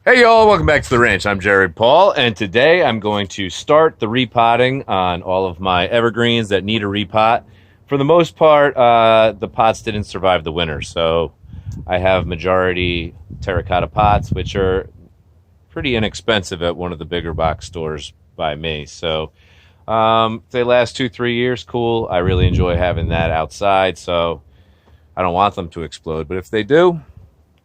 Hey y'all, welcome back to the ranch. I'm Jared Paul, and today I'm going to start the repotting on all of my evergreens that need a repot. For the most part, the pots didn't survive the winter, so I have majority terracotta pots, which are pretty inexpensive at one of the bigger box stores by me. So if they last 2-3 years, cool. I really enjoy having that outside, so I don't want them to explode, but if they do,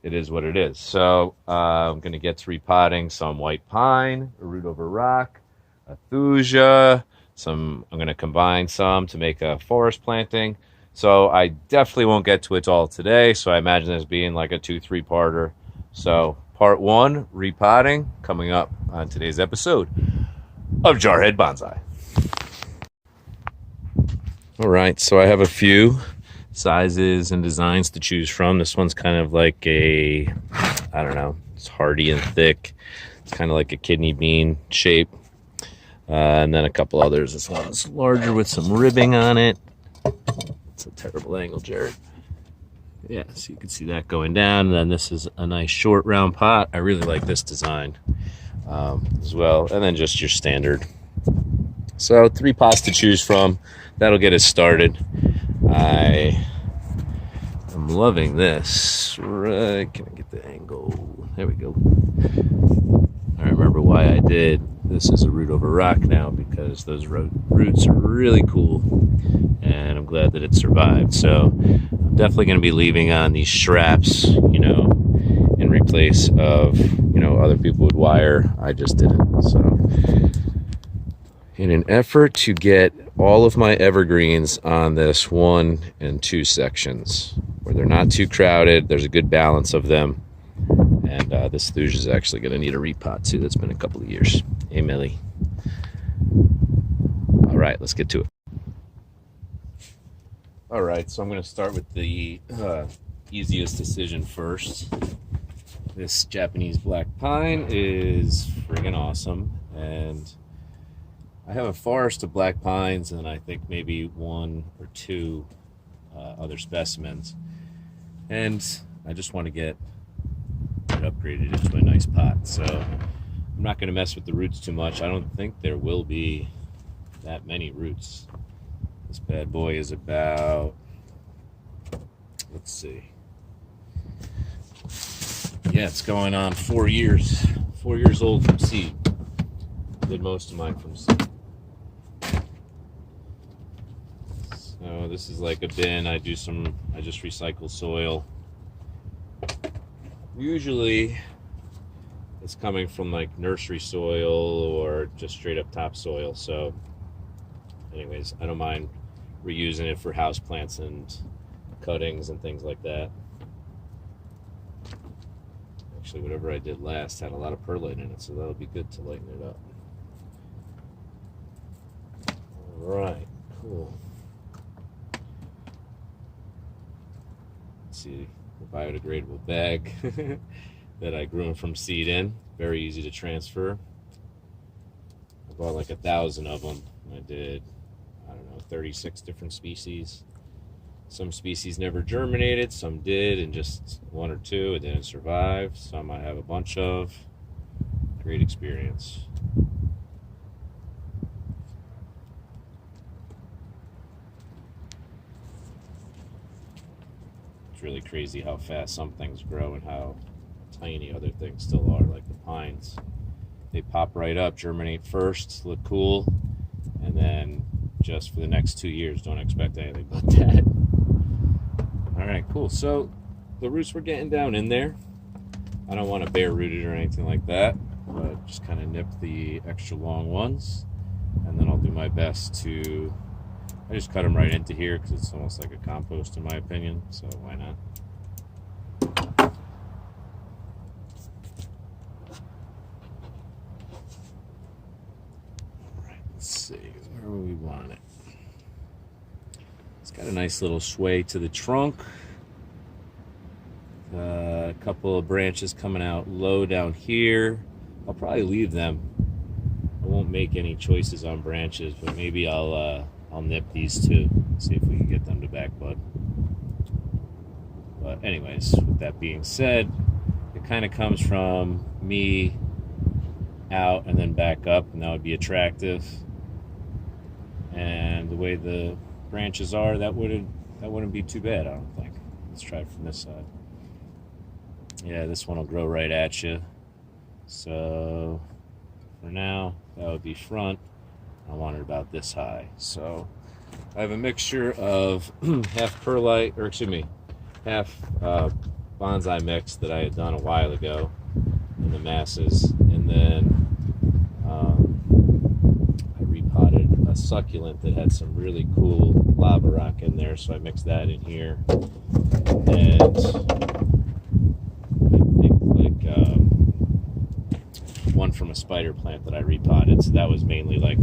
it is what it is. So I'm going to get to repotting some white pine, a root over rock, a thuja. I'm going to combine some to make a forest planting. So I definitely won't get to it all today. So I imagine this being like a 2-3 parter. So part one, repotting, coming up on today's episode of Jarhead Bonsai. All right, so I have a few sizes and designs to choose from. This one's kind of like I don't know, it's hardy and thick. It's kind of like a kidney bean shape. And then a couple others. This one's larger with some ribbing on it. It's a terrible angle, Jared. Yeah, so you can see that going down. And then this is a nice short round pot. I really like this design as well. And then just your standard. So 3 pots to choose from. That'll get us started. I'm loving this. Right, can I get the angle? There we go. I remember why I did. This is a root over rock now because those roots are really cool, and I'm glad that it survived. So I'm definitely going to be leaving on these straps, in replace of, other people would wire. I just didn't. So in an effort to get all of my evergreens on this 1 and 2 sections where they're not too crowded, there's a good balance of them, and this thuja is actually going to need a repot too. That's been a couple of years. Hey Millie. All right, let's get to it. All right, so I'm going to start with the easiest decision first. This Japanese black pine is friggin' awesome, and I have a forest of black pines and I think maybe 1 or 2 other specimens. And I just want to get it upgraded into a nice pot. So I'm not going to mess with the roots too much. I don't think there will be that many roots. This bad boy is about, let's see. Yeah, it's going on 4 years. 4 years old from seed. Did most of mine from seed. So this is like a bin. I just recycle soil. Usually it's coming from like nursery soil or just straight up topsoil. So anyways, I don't mind reusing it for house plants and cuttings and things like that. Actually, whatever I did last had a lot of perlite in it, so that'll be good to lighten it up. All right, cool. Let's see, the biodegradable bag that I grew them from seed in. Very easy to transfer. I bought like 1,000 of them. I did, 36 different species. Some species never germinated, some did, and just 1 or 2, it didn't survive. Some I have a bunch of. Great experience. It's really crazy how fast some things grow and how tiny other things still are, like the pines. They pop right up, germinate first, look cool, and then just for the next 2 years, don't expect anything but that. All right, cool. So the roots were getting down in there. I don't want to bare root it or anything like that, but just kind of nip the extra long ones, and then I'll do my best to, I just cut them right into here because it's almost like a compost in my opinion, so why not? All right, let's see, where we want it. It's got a nice little sway to the trunk. A couple of branches coming out low down here. I'll probably leave them. I won't make any choices on branches, but maybe I'll nip these 2, see if we can get them to back bud. But anyways, with that being said, it kind of comes from me out and then back up, and that would be attractive. And the way the branches are, that wouldn't be too bad, I don't think. Let's try it from this side. Yeah, this one will grow right at you. So for now, that would be front. I want it about this high. So I have a mixture of half perlite, or excuse me, half bonsai mix that I had done a while ago in the masses, and then I repotted a succulent that had some really cool lava rock in there, so I mixed that in here. And I think like one from a spider plant that I repotted, so that was mainly like,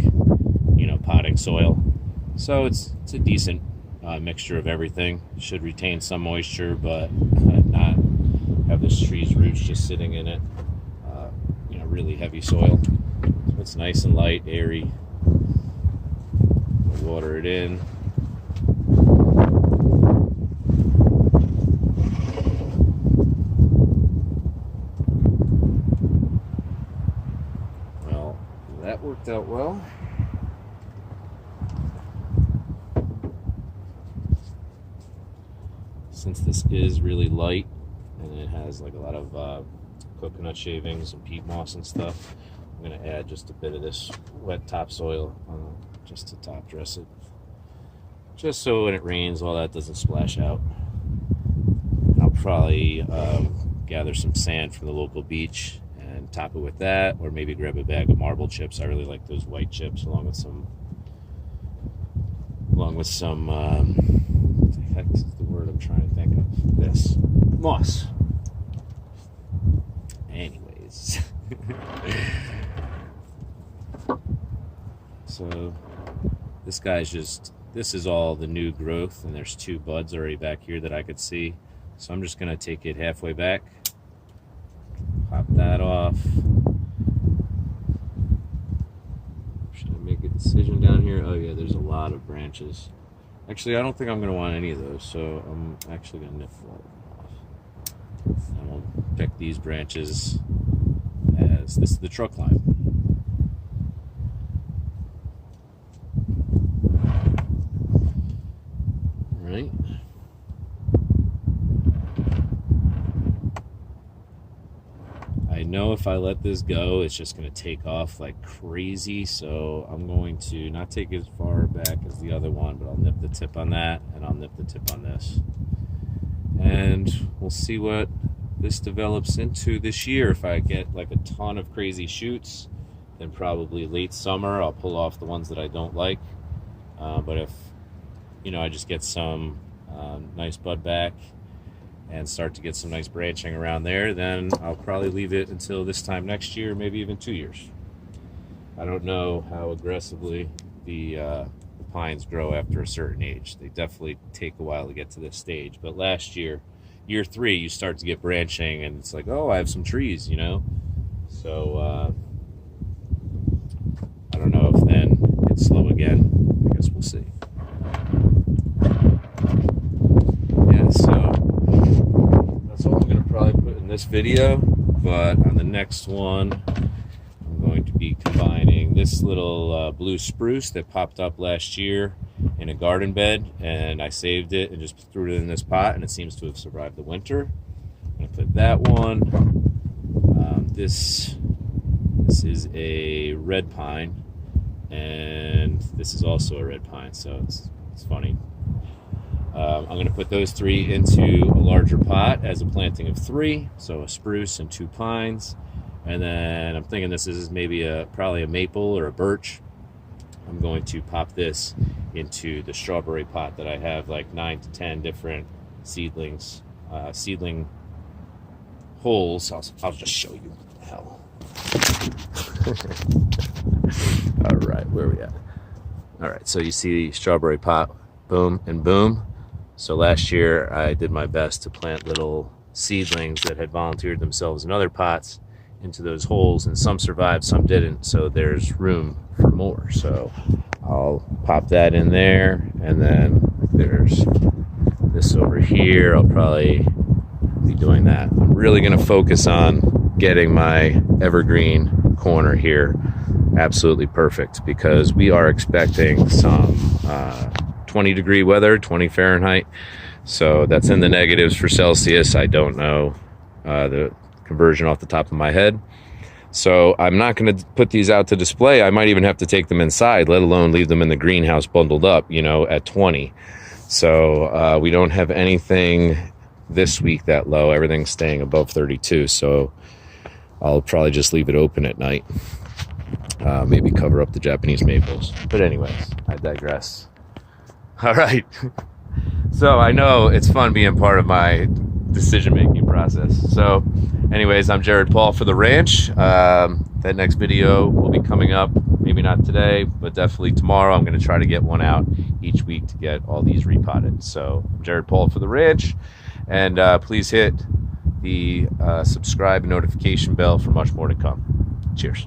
you know, potting soil. So it's a decent mixture of everything. Should retain some moisture, but not have this tree's roots just sitting in it. You know, really heavy soil. So it's nice and light, airy. Water it in. Well, that worked out well. Since this is really light and it has like a lot of coconut shavings and peat moss and stuff, I'm going to add just a bit of this wet topsoil just to top dress it, just so when it rains all that doesn't splash out. I'll probably gather some sand from the local beach and top it with that, or maybe grab a bag of marble chips. I really like those white chips, along with some what the heck is the word I'm trying to think of? This moss. Anyways. So this is all the new growth, and there's 2 buds already back here that I could see. So I'm just gonna take it halfway back, pop that off. Should I make a decision down here? Oh yeah, there's a lot of branches. Actually, I don't think I'm gonna want any of those, so I'm actually gonna nip all of them off. And we'll pick these branches as this is the truck line. Right. I know if I let this go, it's just going to take off like crazy, so I'm going to not take as far back as the other one, but I'll nip the tip on that, and I'll nip the tip on this. And we'll see what this develops into this year. If I get like a ton of crazy shoots, then probably late summer I'll pull off the ones that I don't like. But if, you know, I just get some nice bud back and start to get some nice branching around there, then I'll probably leave it until this time next year, maybe even 2 years. I don't know how aggressively the pines grow after a certain age. They definitely take a while to get to this stage. But last year, year 3, you start to get branching, and it's like, oh, I have some trees, you know? So I don't know if then it's slow again. I guess we'll see. Yeah, so that's all I'm going to probably put in this video. But on the next one, I'm going to be combining this little blue spruce that popped up last year in a garden bed, and I saved it and just threw it in this pot, and it seems to have survived the winter. I'm going to put that one. This is a red pine, and this is also a red pine, so it's funny. I'm going to put those 3 into a larger pot as a planting of 3, so a spruce and 2 pines. And then I'm thinking this is maybe probably a maple or a birch. I'm going to pop this into the strawberry pot that I have like 9 to 10 different seedling holes. I'll just show you what the hell. All right, where are we at? All right, so you see the strawberry pot, boom and boom. So last year I did my best to plant little seedlings that had volunteered themselves in other pots into those holes, and some survived, some didn't, so there's room for more. So I'll pop that in there, and then there's this over here. I'll probably leave doing that. I'm really going to focus on getting my evergreen corner here absolutely perfect, because we are expecting some 20-degree weather, 20 Fahrenheit. So that's in the negatives for Celsius. I don't know the conversion off the top of my head. So I'm not going to put these out to display. I might even have to take them inside, let alone leave them in the greenhouse bundled up, at 20. So we don't have anything this week that low. Everything's staying above 32. So I'll probably just leave it open at night. Maybe cover up the Japanese maples. But anyways, I digress. All right. So I know it's fun being part of my decision-making process. So anyways, I'm Jared Paul for the ranch. That next video will be coming up, maybe not today, but definitely tomorrow. I'm going to try to get one out each week to get all these repotted. So I'm Jared Paul for the ranch, and please hit the subscribe and notification bell for much more to come. Cheers.